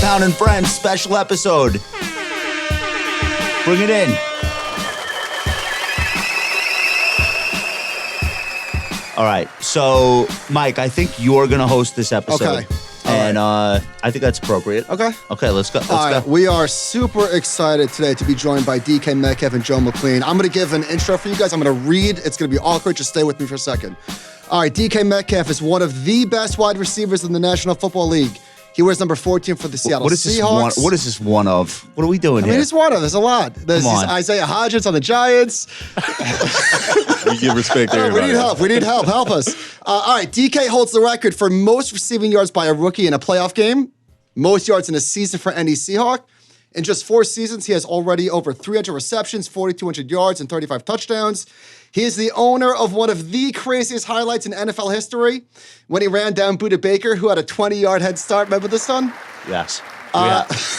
Town and Friends special episode. Bring it in. All right. So, Mike, I think you're going to host this episode. Okay. And I think that's appropriate. Okay. Okay, let's go. All right, we are super excited today to be joined by DK Metcalf and Joe McLean. I'm going to give an intro for you guys. I'm going to read. It's going to be awkward. Just stay with me for a second. All right, DK Metcalf is one of the best wide receivers in the National Football League. He wears number 14 for the Seattle Seahawks. What is this one of? What are we doing here? I mean, it's one of. There's a lot. There's Isaiah Hodgins on the Giants. We give respect to everybody. We need help. We need help. Help us. All right, DK holds the record for most receiving yards by a rookie in a playoff game, most yards in a season for any Seahawk. In just 4 seasons, he has already over 300 receptions, 4,200 yards, and 35 touchdowns. He is the owner of one of the craziest highlights in NFL history when he ran down Budda Baker, who had a 20-yard head start. Remember this one? Yes.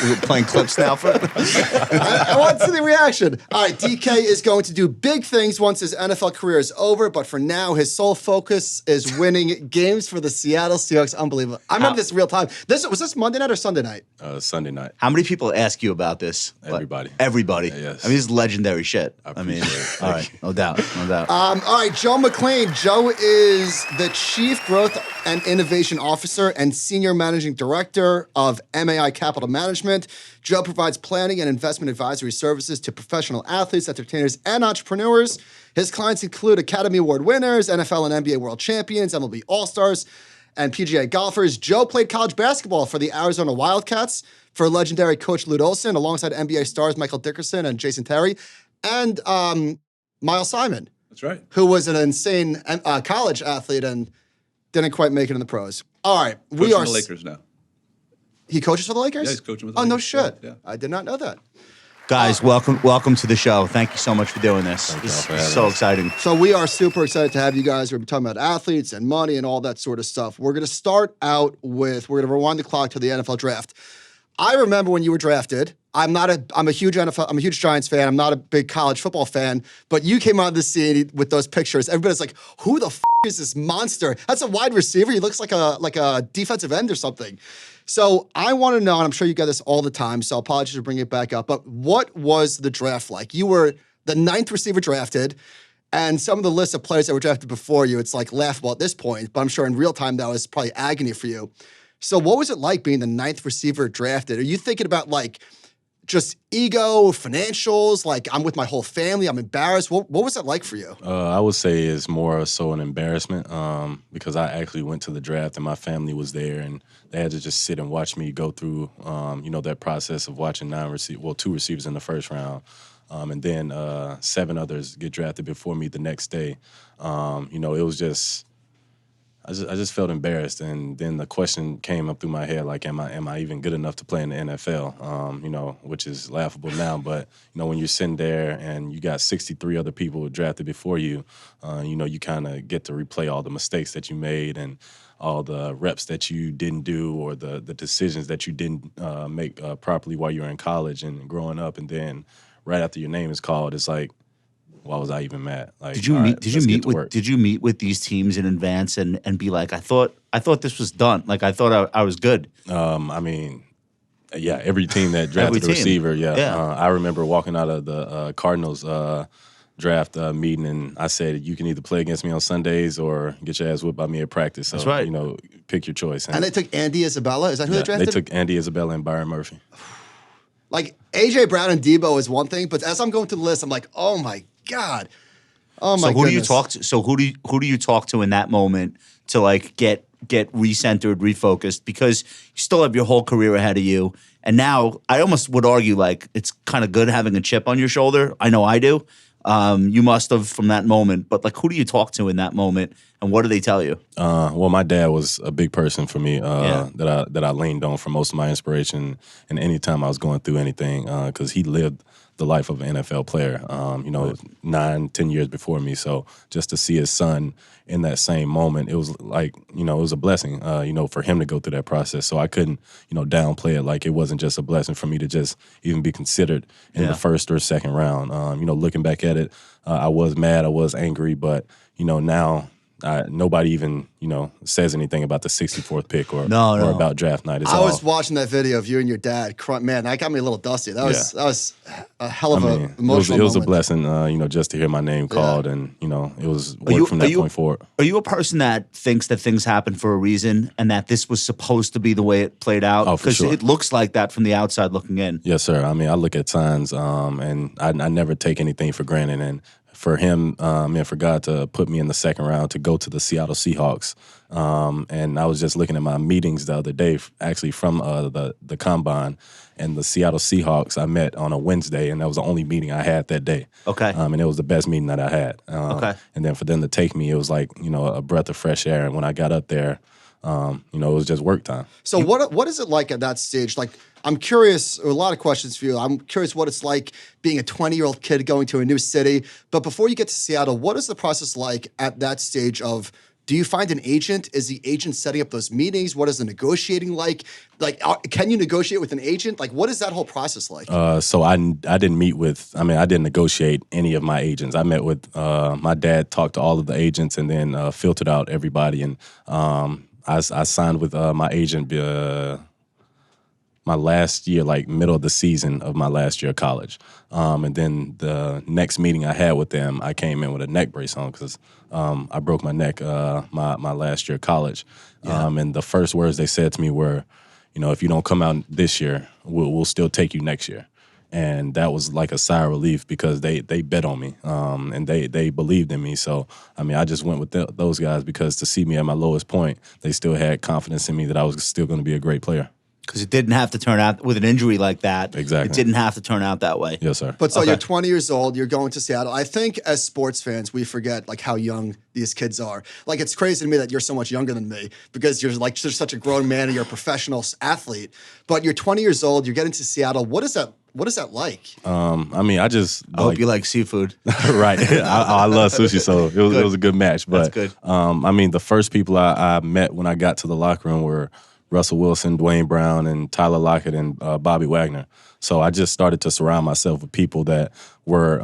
We're playing clips now. I want to see the reaction. All right, DK is going to do big things once his NFL career is over, but for now, his sole focus is winning games for the Seattle Seahawks. Unbelievable. I remember this real time. Was this Monday night or Sunday night? Sunday night. How many people ask you about this? Everybody. Everybody. Yes. I mean, this is legendary shit. I mean, all right, no doubt. All right, Joe McLean. Joe is the Chief Growth and Innovation Officer and Senior Managing Director of MAI Capital Management. Joe provides planning and investment advisory services to professional athletes, entertainers, and entrepreneurs. His clients include Academy Award winners, NFL and NBA world champions, MLB All-Stars, and PGA golfers. Joe played college basketball for the Arizona Wildcats for legendary coach Lute Olson, alongside NBA stars Michael Dickerson and Jason Terry, and Miles Simon. That's right. Who was an insane college athlete and didn't quite make it in the pros. All right. We are the Lakers now. He coaches for the Lakers? Yeah, he's coaching with the Lakers. Lakers. No shit. Yeah. I did not know that. Guys, welcome to the show. Thank you so much for doing this. This is so exciting. So we are super excited to have you guys. We're talking about athletes and money and all that sort of stuff. We're going to start out with, we're going to rewind the clock to the NFL draft. I remember when you were drafted. I'm a huge Giants fan. I'm not a big college football fan, but you came out of the scene with those pictures. Everybody's like, who the f is this monster? That's a wide receiver. He looks like a defensive end or something. So I want to know, and I'm sure you get this all the time, so apologies for bringing it back up, but what was the draft like? You were the 9th receiver drafted, and some of the lists of players that were drafted before you, it's like laughable at this point, but I'm sure in real time that was probably agony for you. So what was it like being the 9th receiver drafted? Are you thinking about like just ego, financials, like I'm with my whole family, I'm embarrassed? What was it like for you? I would say it's more so an embarrassment because I actually went to the draft and my family was there and they had to just sit and watch me go through, that process of watching 2 receivers in the first round. And then 7 others get drafted before me the next day. It was just, I just felt embarrassed, and then the question came up through my head, like, am I even good enough to play in the NFL? Which is laughable now, but when you're sitting there and you got 63 other people drafted before you, you kind of get to replay all the mistakes that you made and all the reps that you didn't do or the decisions that you didn't make properly while you were in college and growing up, and then right after your name is called, it's like, why was I even mad? Like, did you meet with these teams in advance and be like, I thought this was done. Like I thought I was good. Yeah, every team that drafted a receiver. Yeah. I remember walking out of the Cardinals draft meeting, and I said, you can either play against me on Sundays or get your ass whipped by me at practice. So, that's right. Pick your choice. And they took Andy Isabella. Is that who they drafted? They took Andy Isabella and Byron Murphy. Like A.J. Brown and Debo is one thing, but as I'm going through the list, I'm like, oh my God. Oh my goodness. So who goodness. do you talk to? So who do you talk to in that moment to like get recentered, refocused? Because you still have your whole career ahead of you. And now I almost would argue like it's kind of good having a chip on your shoulder. I know I do. You must have from that moment. But like who do you talk to in that moment and what do they tell you? Well, my dad was a big person for me that I leaned on for most of my inspiration and any time I was going through anything because he lived the life of an NFL player, 9-10 years before me. So just to see his son in that same moment, it was like, it was a blessing, for him to go through that process. So I couldn't, downplay it. Like it wasn't just a blessing for me to just even be considered in the first or second round. Looking back at it, I was mad, I was angry, but, now nobody even, says anything about the 64th pick or No. about draft night. I was watching that video of you and your dad. Man, that got me a little dusty. That was a hell of a emotional it was a moment. blessing, just to hear my name called, and it was work from that point forward. Are you a person that thinks that things happen for a reason and that this was supposed to be the way it played out? Oh, for sure. It looks like that from the outside looking in. Yes, sir. I mean, I look at signs, and I never take anything for granted. And for him, and for God to put me in the second round to go to the Seattle Seahawks. And I was just looking at my meetings the other day, actually from the combine, and the Seattle Seahawks I met on a Wednesday, and that was the only meeting I had that day. Okay. And it was the best meeting that I had. Okay. And then for them to take me, it was like, a breath of fresh air. And when I got up there, it was just work time. So what is it like at that stage? Like, I'm curious, a lot of questions for you. I'm curious what it's like being a 20-year-old kid going to a new city. But before you get to Seattle, what is the process like at that stage of, do you find an agent? Is the agent setting up those meetings? What is the negotiating like? Like, can you negotiate with an agent? Like, what is that whole process like? So I didn't meet with, I didn't negotiate any of my agents. I met with, my dad talked to all of the agents and then filtered out everybody. And I signed with my agent my last year, like middle of the season of my last year of college. And then the next meeting I had with them, I came in with a neck brace on because I broke my neck my last year of college. Yeah. And the first words they said to me were, if you don't come out this year, we'll still take you next year. And that was like a sigh of relief because they bet on me and they believed in me. So, I just went with those guys because to see me at my lowest point, they still had confidence in me that I was still going to be a great player. Because it didn't have to turn out with an injury like that. Exactly. It didn't have to turn out that way. Yes, sir. But so Okay. you're 20 years old, you're going to Seattle. I think as sports fans, we forget like how young these kids are. Like, it's crazy to me that you're so much younger than me because you're such a grown man and you're a professional athlete. But you're 20 years old, you're getting to Seattle. What is that like? I just I hope you like seafood. right. I love sushi, so it was a good match. But That's good. the first people I met when I got to the locker room were Russell Wilson, Dwayne Brown, and Tyler Lockett, and Bobby Wagner. So I just started to surround myself with people that were,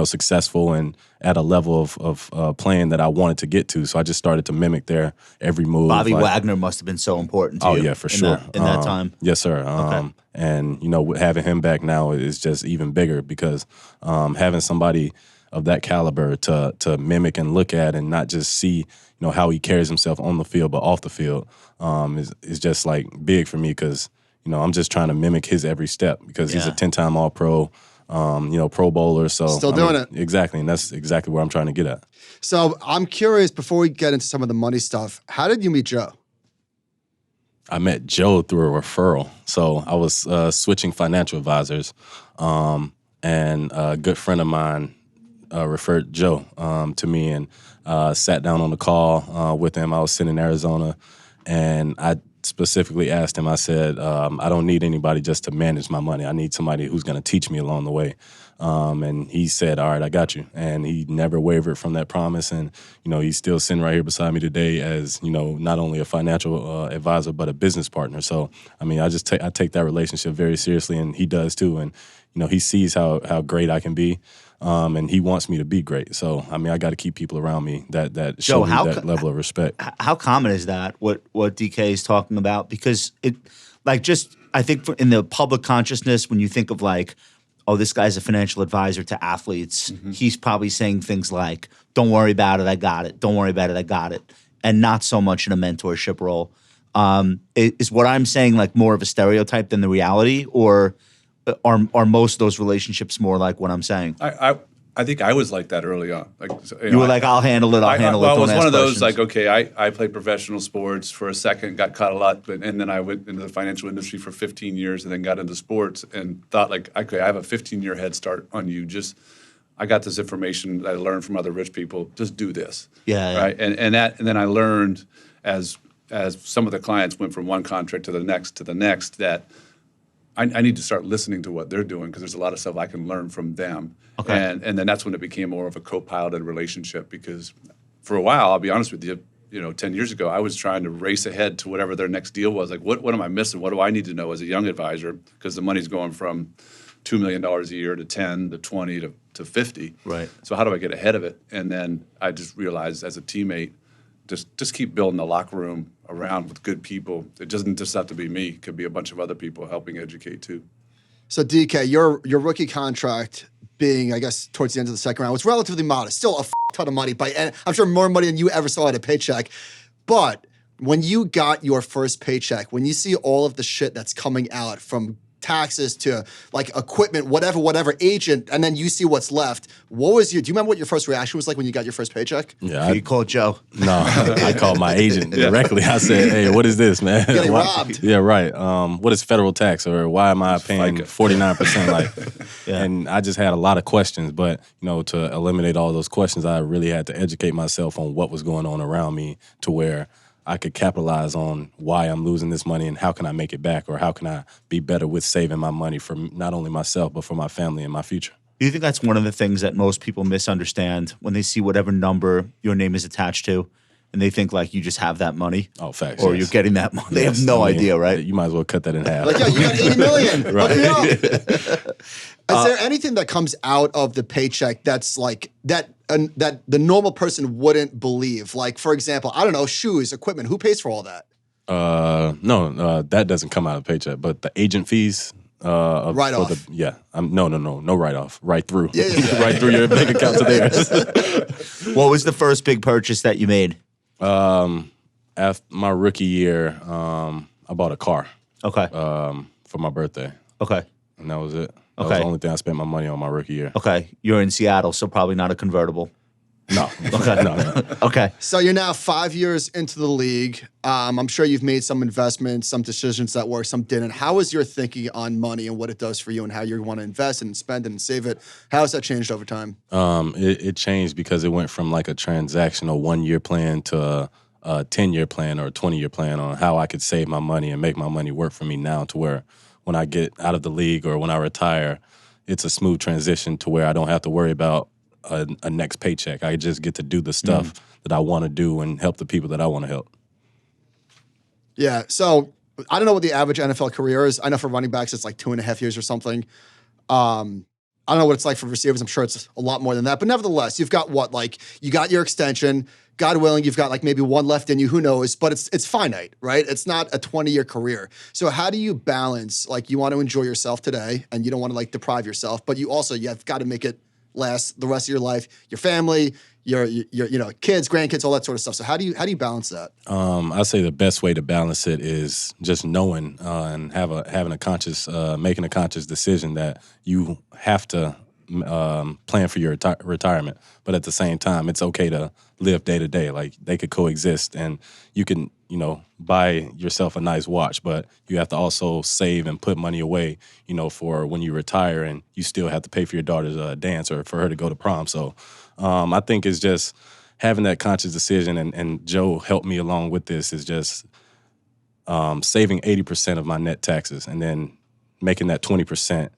successful and at a level of playing that I wanted to get to. So I just started to mimic their every move. Bobby Wagner must have been so important to you. Oh, yeah, for sure. In that time. Yes, sir. Okay. And, having him back now is just even bigger because having somebody of that caliber to mimic and look at and not just see, how he carries himself on the field but off the field is just like big for me because, I'm just trying to mimic his every step because he's a 10-time All-Pro, Pro Bowler. So Still doing it. Exactly, and that's exactly where I'm trying to get at. So I'm curious, before we get into some of the money stuff, how did you meet Joe? I met Joe through a referral. So I was switching financial advisors, and a good friend of mine referred Joe to me and sat down on the call with him. I was sitting in Arizona, and I specifically asked him, I said, I don't need anybody just to manage my money. I need somebody who's going to teach me along the way. And he said, all right, I got you. And he never wavered from that promise. And, he's still sitting right here beside me today as, not only a financial advisor, but a business partner. So, I take that relationship very seriously, and he does too. And, he sees how great I can be. And he wants me to be great. So, I got to keep people around me that show me that level of respect. How common is that, what DK is talking about? Because I think in the public consciousness, when you think of like, oh, this guy's a financial advisor to athletes, he's probably saying things like, don't worry about it, I got it. Don't worry about it, I got it. And not so much in a mentorship role. Is what I'm saying like more of a stereotype than the reality, or are most of those relationships more like what I'm saying? I think I was like that early on. Like you were like, I'll handle it. I was Don't one of questions. those like, okay, I played professional sports for a second, got caught a lot, and then I went into the financial industry for 15 years, and then got into sports and thought like, okay, I have a 15-year head start on you. I got this information that I learned from other rich people. Just do this, right? And then I learned as some of the clients went from one contract to the next that I need to start listening to what they're doing because there's a lot of stuff I can learn from them. Okay. And then that's when it became more of a co-piloted relationship because for a while, I'll be honest with you, 10 years ago, I was trying to race ahead to whatever their next deal was. Like, what am I missing? What do I need to know as a young advisor? Because the money's going from $2 million a year to 10 to 20 to 50. Right. So how do I get ahead of it? And then I just realized as a teammate, just keep building the locker room around with good people. It doesn't just have to be me. It could be a bunch of other people helping educate too. So DK, your rookie contract being, I guess, towards the end of the second round was relatively modest. Still a ton of money, and I'm sure more money than you ever saw at a paycheck. But when you got your first paycheck, when you see all of the shit that's coming out from taxes to like equipment, whatever agent, and then you see what's left, do you remember what your first reaction was like when you got your first paycheck? Yeah, You called Joe. No, I called my agent directly. I said, "Hey, what is this, man? Getting robbed." Yeah, right. What is federal tax, or why am I paying 49%? Like, Yeah. and I just had a lot of questions. But to eliminate all those questions, I really had to educate myself on what was going on around me, to where I could capitalize on why I'm losing this money and how can I make it back, or how can I be better with saving my money for not only myself but for my family and my future. Do you think that's one of the things that most people misunderstand when they see whatever number your name is attached to, and they think like you just have that money? Oh, facts. Or yes. you're getting that money. They Yes, have no I mean, idea, right? You might as well cut that in half. Like, yeah, you got $80 million. Right. Hook me up. Is there anything that comes out of the paycheck that's like that the normal person wouldn't believe? Like, for example, I don't know, shoes, equipment. Who pays for all that? No, that doesn't come out of the paycheck. But the agent fees, Write for off. No write off. Right through. Yeah. Right through your bank account to theirs. What was the first big purchase that you made? After my rookie year, I bought a car Okay. for my birthday, Okay. and that was it. That was Okay. the only thing I spent my money on my rookie year. Okay. You're in Seattle, so probably not a convertible. No. Okay. No. Okay. So you're now 5 years into the league. I'm sure you've made some investments, some decisions that worked, some didn't. How is your thinking on money and what it does for you, and how you want to invest and spend it and save it? How has that changed over time? It changed because it went from like a transactional 1-year plan to a 10-year plan or a 20-year plan on how I could save my money and make my money work for me now, to where when I get out of the league or when I retire, it's a smooth transition to where I don't have to worry about a next paycheck. I just get to do the stuff that I want to do and help the people that I want to help. Yeah. So I don't know what the average NFL career is. I know for running backs, it's like 2.5 years or something. I don't know what it's like for receivers. I'm sure it's a lot more than that. But nevertheless, you've got you got your extension. God willing, you've got like maybe one left in you. Who knows? But it's finite, right? It's not a 20-year career. So how do you balance, like, you want to enjoy yourself today and you don't want to like deprive yourself, but you've got to make it last the rest of your life, your family, your kids, grandkids, all that sort of stuff. So how do you balance that? I say the best way to balance it is just knowing and making a conscious decision that you have to plan for your retirement, but at the same time, it's okay to live day to day. Like, they could coexist, and you can, buy yourself a nice watch, but you have to also save and put money away, for when you retire, and you still have to pay for your daughter's dance or for her to go to prom. So I think it's just having that conscious decision, and Joe helped me along with this, is just saving 80% of my net taxes and then making that 20%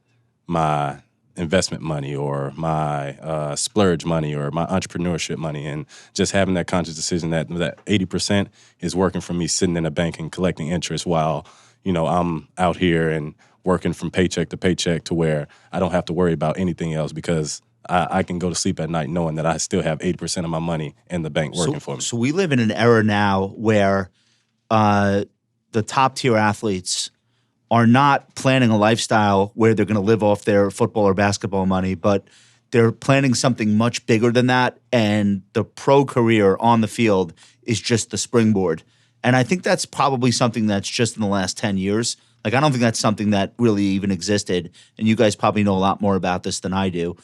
my investment money or my splurge money or my entrepreneurship money, and just having that conscious decision that 80% is working for me, sitting in a bank and collecting interest while, I'm out here and working from paycheck to paycheck, to where I don't have to worry about anything else, because I can go to sleep at night knowing that I still have 80% of my money in the bank working for me. So we live in an era now where the top tier athletes are not planning a lifestyle where they're going to live off their football or basketball money, but they're planning something much bigger than that. And the pro career on the field is just the springboard. And I think that's probably something that's just in the last 10 years. Like, I don't think that's something that really even existed. And you guys probably know a lot more about this than I do.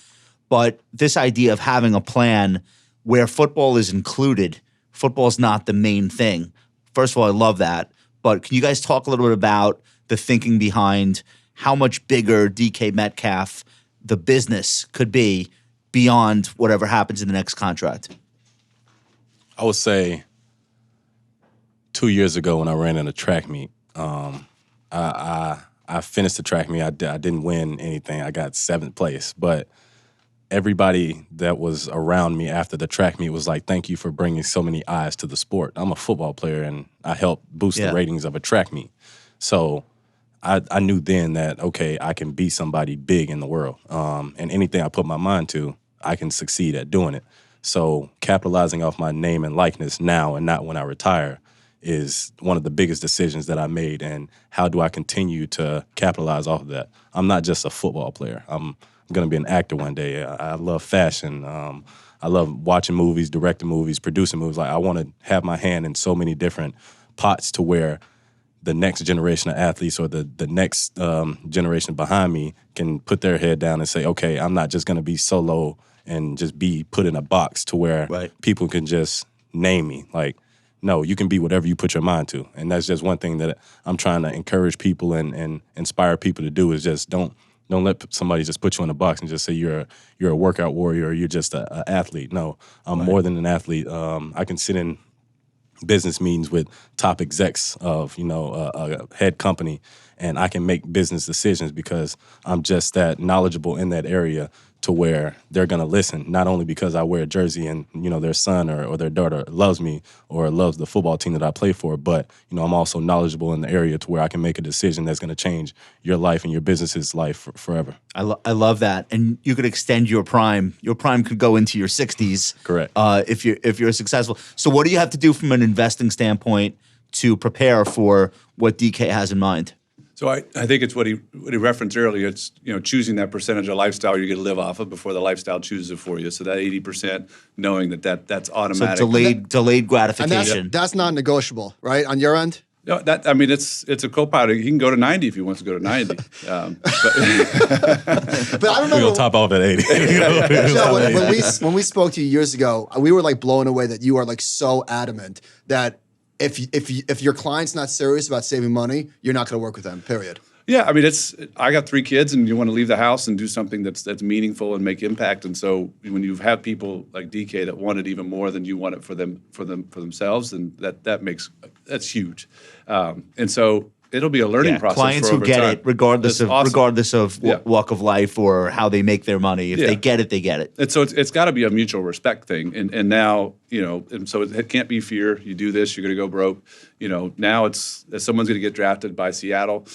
But this idea of having a plan where football is included, football is not the main thing. First of all, I love that. But can you guys talk a little bit about the thinking behind how much bigger DK Metcalf, the business, could be beyond whatever happens in the next contract? I would say 2 years ago when I ran in a track meet, I finished the track meet. I didn't win anything. I got 7th place. But everybody that was around me after the track meet was like, thank you for bringing so many eyes to the sport. I'm a football player, and I helped boost the ratings of a track meet. So I knew then that, okay, I can be somebody big in the world. And anything I put my mind to, I can succeed at doing it. So capitalizing off my name and likeness now and not when I retire is one of the biggest decisions that I made. And how do I continue to capitalize off of that? I'm not just a football player. I'm going to be an actor one day. I love fashion. I love watching movies, directing movies, producing movies. Like, I want to have my hand in so many different pots to where the next generation of athletes or the next generation behind me can put their head down and say, okay, I'm not just going to be solo and just be put in a box to where people can just name me. Like, no, you can be whatever you put your mind to. And that's just one thing that I'm trying to encourage people and inspire people to do, is just don't let somebody just put you in a box and just say you're a workout warrior or you're just an athlete. No, I'm more than an athlete. I can sit in business meetings with top execs of, a head company, and I can make business decisions because I'm just that knowledgeable in that area to where they're going to listen, not only because I wear a jersey and, their son or their daughter loves me or loves the football team that I play for, but, I'm also knowledgeable in the area to where I can make a decision that's going to change your life and your business's life forever. I love that. And you could extend your prime. Your prime could go into your 60s. Correct. If you're successful. So what do you have to do from an investing standpoint to prepare for what DK has in mind? So I think it's what he referenced earlier. It's choosing that percentage of lifestyle you're going to live off of before the lifestyle chooses it for you. So that 80%, knowing that's automatic. So delayed gratification. And that's not negotiable, right? On your end. No, it's a co-pilot. He can go to 90 if he wants to go to 90. But I remember we'll top off at 80. Joe, when we spoke to you years ago, we were like blown away that you are like so adamant that if your client's not serious about saving money, you're not going to work with them, period. Yeah, I got 3 kids, and you want to leave the house and do something that's meaningful and make impact. And so when you have people like DK that want it even more than you want it for themselves, then that's huge. And so it'll be a learning process. Clients who get it, regardless of walk of life or how they make their money, if they get it, they get it. And so it's got to be a mutual respect thing. And now, and so it can't be fear. You do this, you're going to go broke. Now it's someone's going to get drafted by Seattle,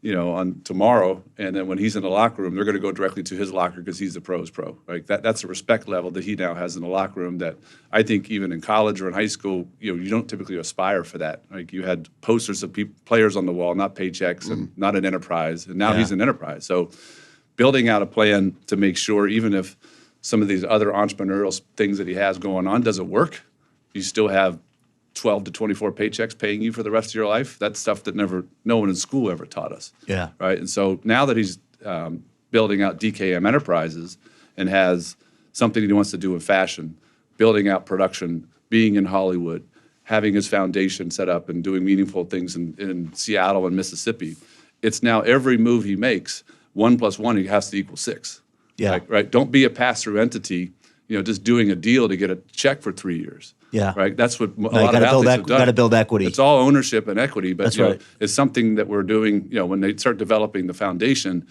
on tomorrow, and then when he's in the locker room, they're going to go directly to his locker because he's the pro's pro. Right? That's a respect level that he now has in the locker room that I think even in college or in high school, you don't typically aspire for that. Like, you had posters of players on the wall, not paychecks, and not an enterprise, and now he's an enterprise. So building out a plan to make sure, even if some of these other entrepreneurial things that he has going on doesn't work, you still have 12 to 24 paychecks paying you for the rest of your life. That's stuff that no one in school ever taught us. Yeah. Right. And so now that he's building out DKM Enterprises and has something he wants to do in fashion, building out production, being in Hollywood, having his foundation set up and doing meaningful things in Seattle and Mississippi, it's now every move he makes, 1 + 1, he has to equal 6. Yeah. Right. Don't be a pass-through entity, just doing a deal to get a check for 3 years. Yeah. Right. That's what a lot of athletes have done. Got to build equity. It's all ownership and equity, but That's right. It's something that we're doing. When they start developing the foundation,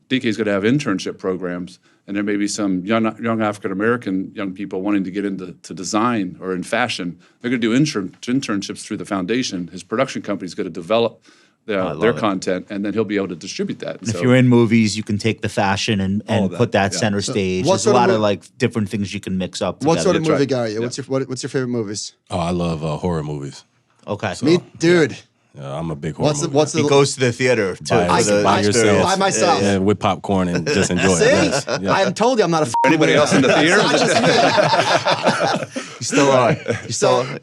DK's going to have internship programs, and there may be some young African American young people wanting to get into design or in fashion. They're going to do internships through the foundation. His production company is going to develop their content, and then he'll be able to distribute that. If you're in movies, you can take the fashion and put that center stage. There's a lot of different things you can mix up together. What sort of movie guy are you? What's your favorite movies? Oh, I love horror movies. Okay. So, me, dude. I'm a big horror movie. He goes to the theater by yourself. By myself. Yeah, with popcorn and just enjoy See? it. Yeah. I told you I'm not a anybody else in the theater? Not just me. You still are.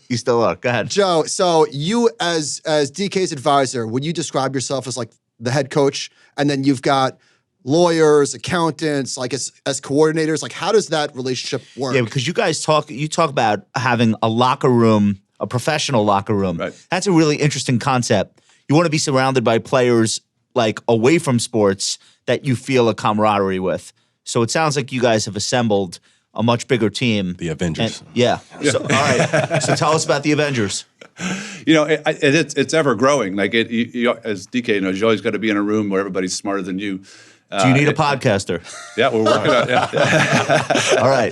You still are. Go ahead. Joe, so you as DK's advisor, would you describe yourself as like the head coach, and then you've got lawyers, accountants, like as coordinators? Like, how does that relationship work? Yeah, because you guys talk about having a locker room, a professional locker room. Right. That's a really interesting concept. You want to be surrounded by players like away from sports that you feel a camaraderie with. So it sounds like you guys have assembled a much bigger team. The Avengers. So, all right. So tell us about the Avengers. It's ever growing. Like as DK knows, you always got to be in a room where everybody's smarter than you. Do you need a podcaster? Yeah, we're working on it. All right.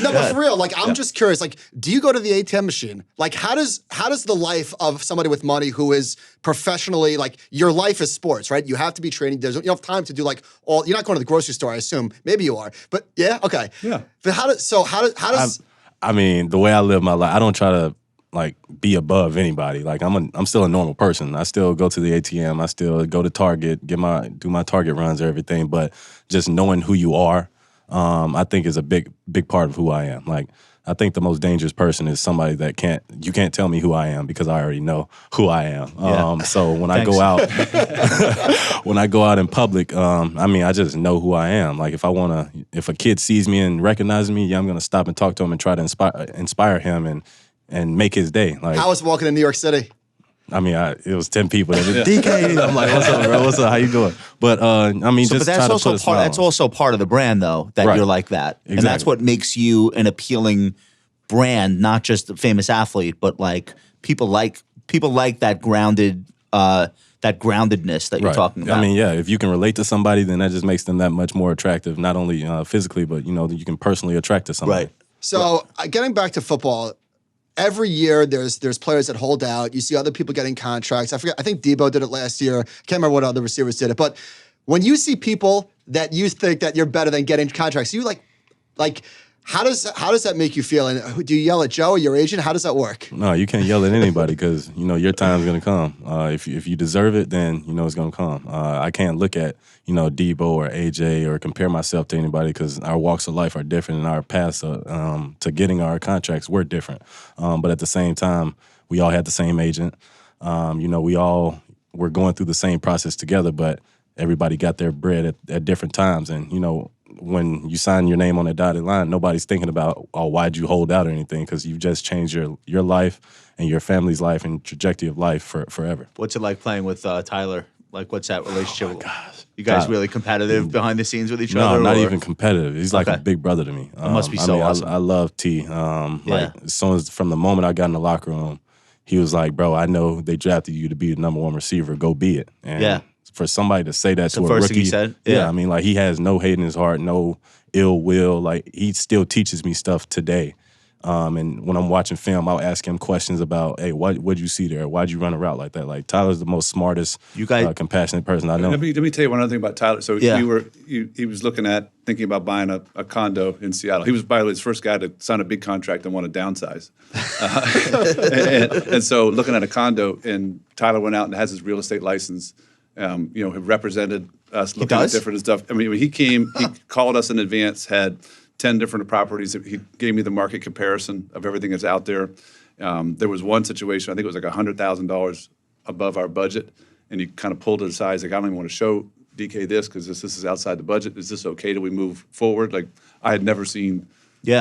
No, but for real, like I'm just curious. Like, do you go to the ATM machine? Like, how does the life of somebody with money who is professionally, like, your life is sports, right? You have to be training. You don't have time to do like all. You're not going to the grocery store, I assume. Maybe you are, but yeah, okay. Yeah. But how does? I mean, the way I live my life, I don't try to like be above anybody. Like I'm still a normal person. I still go to the ATM. I still go to Target, do my Target runs or everything. But just knowing who you are, I think is a big part of who I am. Like I think the most dangerous person is somebody that you can't tell me who I am because I already know who I am. Yeah. So when I go out, when I go out in public, I mean, I just know who I am. Like if a kid sees me and recognizes me, yeah, I'm gonna stop and talk to him and try to inspire him and make his day. Like How was walking in New York City? I mean, it was 10 people. DK, I'm like, what's up, bro? What's up? How you doing? But I mean, just but try to put a smile on. that's also part of the brand, though, that Right. you're like that, and that's Exactly. what makes you an appealing brand, not just a famous athlete, but like people like that grounded, that groundedness that you're Right. talking about. I mean, yeah, if you can relate to somebody, then that just makes them that much more attractive, not only physically, but you can personally attract to somebody. right? So getting back to football, every year there's players that hold out. You see other people getting contracts. I forget. I think Debo did it last year. Can't remember what other receivers did it. But when you see people that you think that you're better than getting contracts, you like how does that make you feel? And do you yell at Joe or your agent? How does that work? No, you can't yell at anybody because your time's gonna come. If you deserve it, then it's gonna come. I can't look at Debo or AJ or compare myself to anybody because our walks of life are different and our paths to getting our contracts were different. But at the same time, we all had the same agent. We all were going through the same process together, but everybody got their bread at different times. And when you sign your name on that dotted line, nobody's thinking about, why'd you hold out or anything, because you've just changed your life and your family's life and trajectory of life forever. What's it like playing with Tyler? Like, what's that relationship? Oh my gosh. You guys God. really competitive behind the scenes with each No, other? not or? even competitive. He's like Okay. a big brother to me. must be so awesome. I love T. Like as soon as from the moment I got in the locker room, he was like, "Bro, I know they drafted you to be the number one receiver. Go be it." And Yeah. for somebody to say that to the a first rookie, thing he said? yeah, Yeah. I mean, like he has no hate in his heart, no ill will. Like he still teaches me stuff today. And when I'm watching film, I'll ask him questions about, "Hey, what'd you see there? Why'd you run a route like that?" Like Tyler's the most smartest, You guys- compassionate person I know. Let me tell you one other thing about Tyler. So Yeah. he was thinking about buying a condo in Seattle. He was, by the way, the first guy to sign a big contract and want to downsize. And so looking at a condo, and Tyler went out and has his real estate license. Have represented us looking at does? different stuff. I mean, when he came, he called us in advance, had 10 different properties. He gave me the market comparison of everything that's out there. There was one situation, I think it was like $100,000 above our budget, and he kind of pulled it aside. He's like, "I don't even want to show DK this because this is outside the budget. Is this okay? Do we move forward?" Like, I had never seen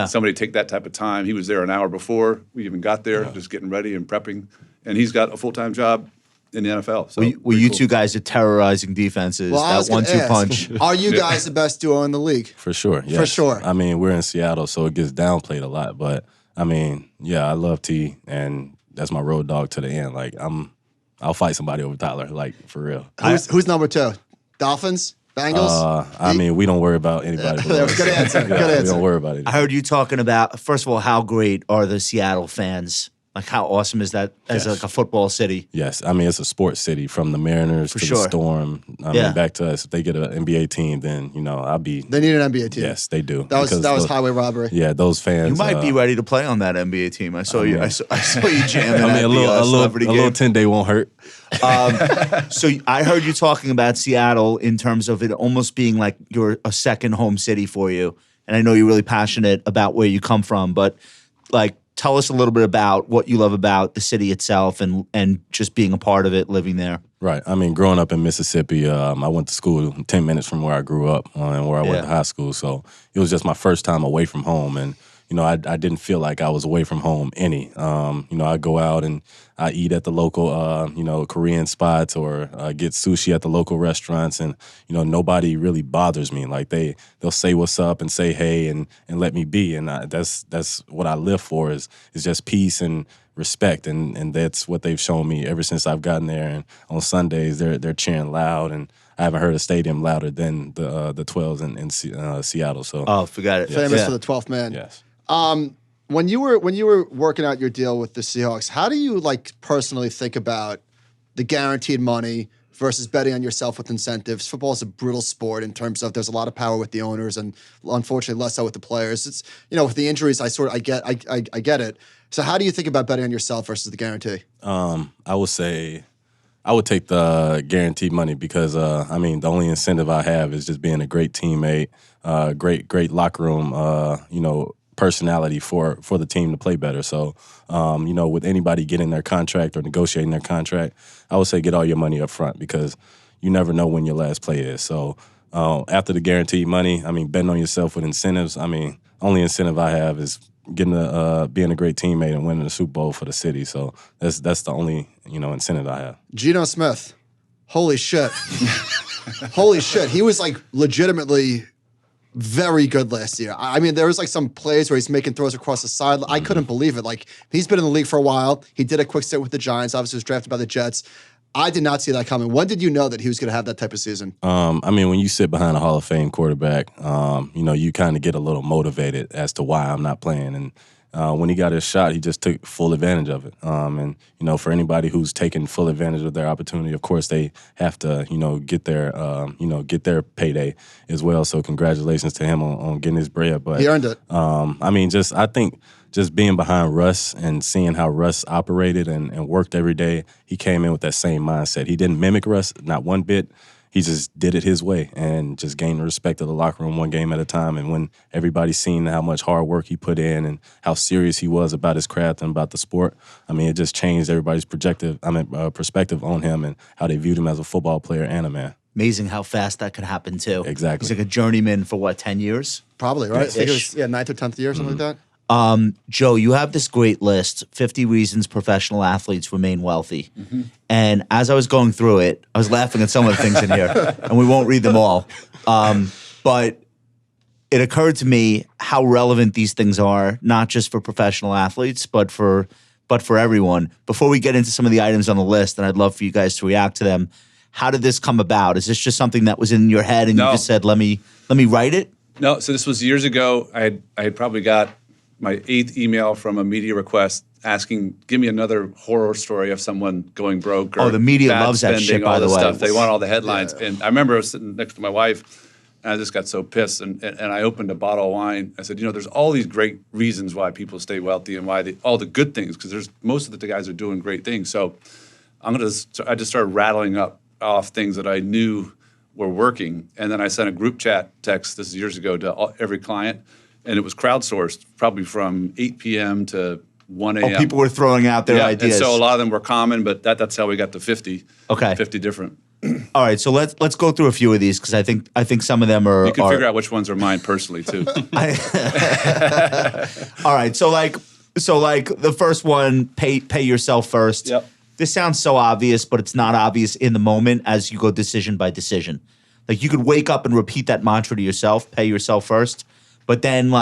somebody take that type of time. He was there an hour before we even got there, just getting ready and prepping. And he's got a full-time job in the NFL. So Well, you pretty cool. two guys are terrorizing defenses. I was that gonna 1-2 ask, punch. Are you guys the best duo in the league? For sure, yes. sure. I mean, we're in Seattle, so it gets downplayed a lot. But I mean, yeah, I love T, and that's my road dog to the end. Like I'll fight somebody over Tyler, like for real. Who's number 2? Dolphins? Bengals? I mean, we don't worry about anybody. below us. Good answer. Yeah, Good We answer. don't worry about it. I heard you talking about, first of all, how great are the Seattle fans? Like, how awesome is that as like a football city? Yes, I mean it's a sports city from the Mariners to sure. the Storm. I Yeah. mean, back to us. If they get an NBA team, then I'll be. They need an NBA team. Yes, they do. That was Because that was those- highway robbery. Yeah, those fans. You might be ready to play on that NBA team. I saw you. I saw you jamming I mean, at a the celebrity little game. 10-day won't hurt. So I heard you talking about Seattle in terms of it almost being like you're a second home city for you. And I know you're really passionate about where you come from, but like tell us a little bit about what you love about the city itself and just being a part of it, living there. Right. I mean, growing up in Mississippi, I went to school 10 minutes from where I grew up and where I went to high school. So it was just my first time away from home. And, I didn't feel like I was away from home any. I go out and I eat at the local, Korean spots or get sushi at the local restaurants. And, nobody really bothers me. Like they'll say what's up and say hey and let me be. And that's what I live for is just peace and respect, and that's what they've shown me ever since I've gotten there. And on Sundays, they're cheering loud, and I haven't heard a stadium louder than the 12s in Seattle. So forgot it. Famous Yeah. for the 12th man. yes. When you were working out your deal with the Seahawks, how do you personally think about the guaranteed money versus betting on yourself with incentives? Football is a brutal sport in terms of there's a lot of power with the owners and unfortunately less so with the players. It's with the injuries, I get it. So how do you think about betting on yourself versus the guarantee? I would say I would take the guaranteed money because the only incentive I have is just being a great teammate, great locker room, personality for the team to play better. So, with anybody getting their contract or negotiating their contract, I would say get all your money up front because you never know when your last play is. So, after the guaranteed money, betting on yourself with incentives, only incentive I have is getting being a great teammate and winning the Super Bowl for the city. So that's the only, incentive I have. Geno Smith, holy shit. Holy shit. He was legitimately very good last year. There was some plays where he's making throws across the side. I couldn't believe it. He's been in the league for a while. He did a quick stint with the Giants. Obviously was drafted by the Jets. I did not see that coming. When did you know that he was going to have that type of season? When you sit behind a Hall of Fame quarterback, you kind of get a little motivated as to why I'm not playing. And when he got his shot, he just took full advantage of it. For anybody who's taking full advantage of their opportunity, of course they have to, get their payday as well. So congratulations to him on getting his bread. But he earned it. I think just being behind Russ and seeing how Russ operated and worked every day, he came in with that same mindset. He didn't mimic Russ, not one bit. He just did it his way and just gained the respect of the locker room one game at a time. And when everybody's seen how much hard work he put in and how serious he was about his craft and about the sport, it just changed everybody's perspective on him and how they viewed him as a football player and a man. Amazing how fast that could happen too. Exactly. He's like a journeyman for 10 years? Probably, right? I think it was 9th or 10th year, something like that. Joe, you have this great list, 50 reasons professional athletes remain wealthy. Mm-hmm. And as I was going through it, I was laughing at some of the things in here, and we won't read them all. But it occurred to me how relevant these things are, not just for professional athletes, but for everyone. Before we get into some of the items on the list, and I'd love for you guys to react to them, how did this come about? Is this just something that was in your head and you just said, let me write it? No, so this was years ago. I had probably got my 8th email from a media request asking, give me another horror story of someone going broke. Or the media bad loves that spending, shit, by all the this way. stuff. They want all the headlines. Yeah. And I remember I was sitting next to my wife, and I just got so pissed. And I opened a bottle of wine. I said, there's all these great reasons why people stay wealthy and why all the good things, because most of the guys are doing great things. So I just started rattling off things that I knew were working. And then I sent a group chat text, this is years ago, to every client. And it was crowdsourced, probably from 8 p.m. to 1 a.m. Oh, people were throwing out their ideas. And so a lot of them were common, but that's how we got to 50. Okay. 50 different. All right, so let's go through a few of these because I think some of them are. You can figure out which ones are mine personally too. All right, so the first one, pay yourself first. Yep. This sounds so obvious, but it's not obvious in the moment as you go decision by decision. You could wake up and repeat that mantra to yourself, pay yourself first, but then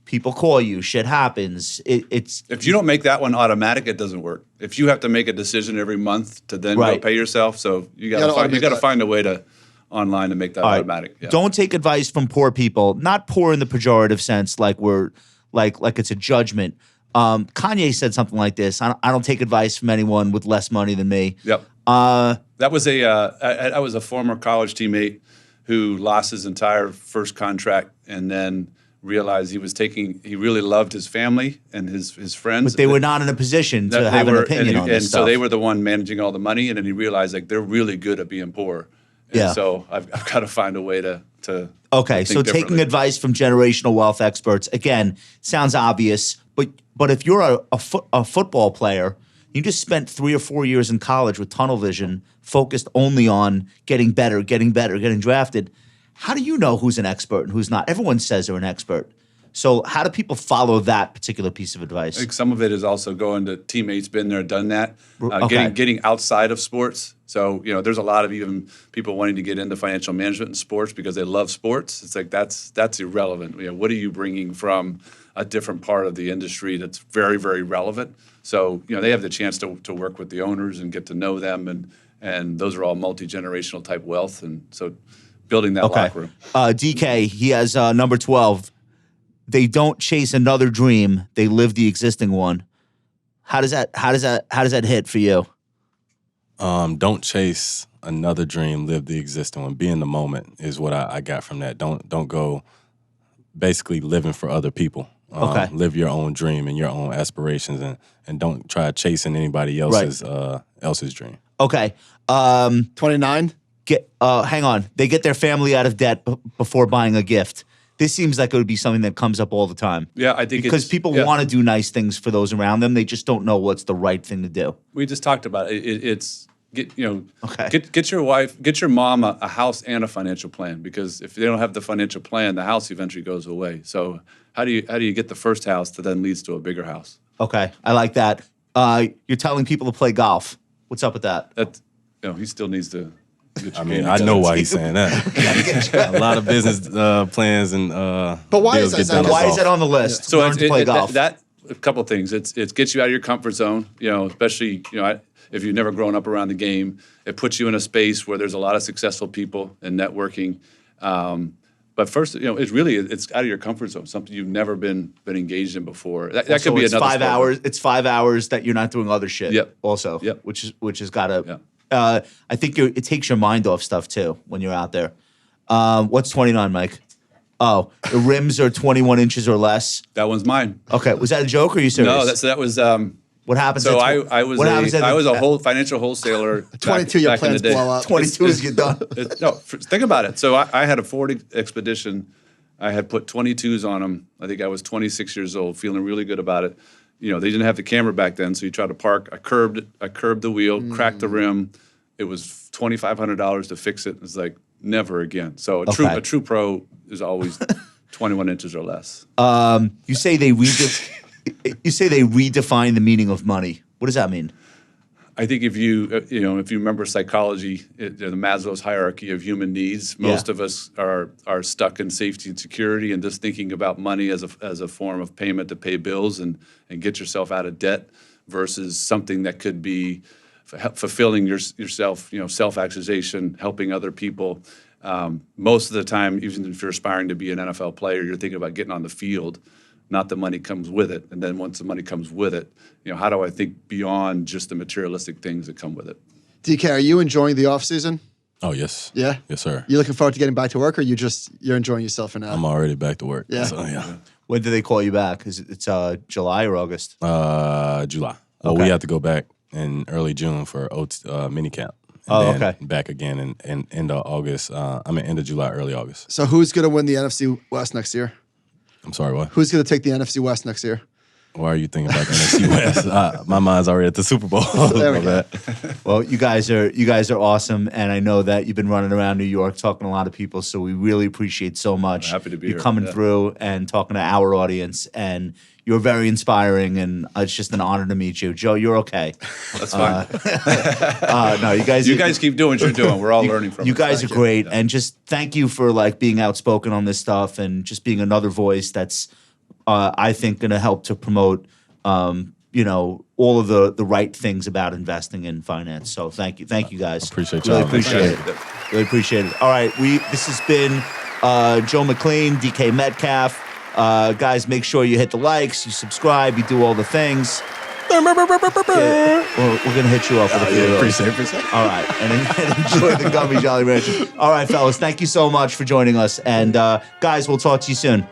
people call you, shit happens. It's if you don't make that one automatic, it doesn't work. If you have to make a decision every month to then go pay yourself, so you got to find a way to online to make that automatic. Yeah. Don't take advice from poor people. Not poor in the pejorative sense, like it's a judgment. Kanye said something like this: I don't take advice from anyone with less money than me. Yep. That was I was a former college teammate who lost his entire first contract and then realized he really loved his family and his friends. But they were not in a position to have an opinion on this stuff. And so they were the one managing all the money, and then he realized they're really good at being poor. And so I've got to find a way to okay, so taking advice from generational wealth experts, again, sounds obvious, but if you're a football player, you just spent 3 or 4 years in college with tunnel vision, focused only on getting better, getting drafted. How do you know who's an expert and who's not? Everyone says they're an expert. So how do people follow that particular piece of advice? I think some of it is also going to teammates, been there, done that, getting outside of sports. So, there's a lot of even people wanting to get into financial management in sports because they love sports. It's that's irrelevant. What are you bringing from a different part of the industry that's very, very relevant? So, they have the chance to work with the owners and get to know them and those are all multi-generational type wealth, and so building that locker room. DK, he has number 12. They don't chase another dream; they live the existing one. How does that hit for you? Don't chase another dream, live the existing one. Be in the moment is what I got from that. Don't go basically living for other people. Live your own dream and your own aspirations, and don't try chasing anybody else's dream. Okay. 29. Hang on. They get their family out of debt before buying a gift. This seems like it would be something that comes up all the time. Yeah, I think because people want to do nice things for those around them. They just don't know what's the right thing to do. We just talked about it. Get your wife, get your mom a house and a financial plan, because if they don't have the financial plan, the house eventually goes away. So how do you get the first house that then leads to a bigger house? Okay, I like that. You're telling people to play golf. What's up with that? He still needs to. I know why he's saying that. A lot of business plans and but why is that? Why is that on the list? So learn to play golf. That a couple of things. It gets you out of your comfort zone. Especially if you've never grown up around the game, it puts you in a space where there's a lot of successful people and networking. But first, it's out of your comfort zone, something you've never been engaged in before. That could be another 5 hours. It's 5 hours that you're not doing other shit. Yep. Also. Yep. Which has got to. Yep. I think it takes your mind off stuff too when you're out there. What's 29, Mike? Oh, the rims are 21 inches or less. That one's mine. Okay, was that a joke or are you serious? No, that was. What happens? So I was a whole financial wholesaler. 22, your plans blow up. 22 is get done. Think about it. So I had a 40 expedition. I had put 22s on them. I think I was 26 years old, feeling really good about it. They didn't have the camera back then, so you try to park. I curbed the wheel, cracked the rim. It was $2,500 to fix it. It's like never again. So a true pro is always 21 inches or less. You say they redefine the meaning of money. What does that mean? I think if you remember psychology, the Maslow's hierarchy of human needs, most of us are stuck in safety and security and just thinking about money as a form of payment to pay bills and get yourself out of debt, versus something that could be fulfilling yourself, self-actualization, helping other people. Most of the time, even if you're aspiring to be an NFL player, you're thinking about getting on the field, not the money comes with it. And then once the money comes with it, how do I think beyond just the materialistic things that come with it? DK, are you enjoying the off season? Oh, yes. Yeah? Yes, sir. You looking forward to getting back to work, or you're enjoying yourself for now? I'm already back to work. Yeah. So, yeah. When do they call you back? It's July or August? July. Okay. We have to go back in early June for mini camp. Okay. Back again in end of August. End of July, early August. So who's going to win the NFC West next year? I'm sorry, what? Who's going to take the NFC West next year? Why are you thinking about the NFC West? My mind's already at the Super Bowl. There we go. Well, you guys are awesome, and I know that you've been running around New York talking to a lot of people, so we really appreciate so much. I'm happy to be you here. coming through and talking to our audience, and you're very inspiring, and it's just an honor to meet you. Joe, you're okay. That's fine. No, you guys keep doing what you're doing. We're all learning from you it. guys are great, and just thank you for being outspoken on this stuff and just being another voice that's I think going to help to promote all of the right things about investing in finance. So thank you guys. Appreciate Really y'all. appreciate it. Really appreciate it. All right, this has been Joe McLean, DK Metcalf. Guys, make sure you hit the likes, you subscribe, you do all the things. We're gonna hit you up with a few. Appreciate. All right, and enjoy the Gummy Jolly Rancher. All right, fellas, thank you so much for joining us, and guys, we'll talk to you soon.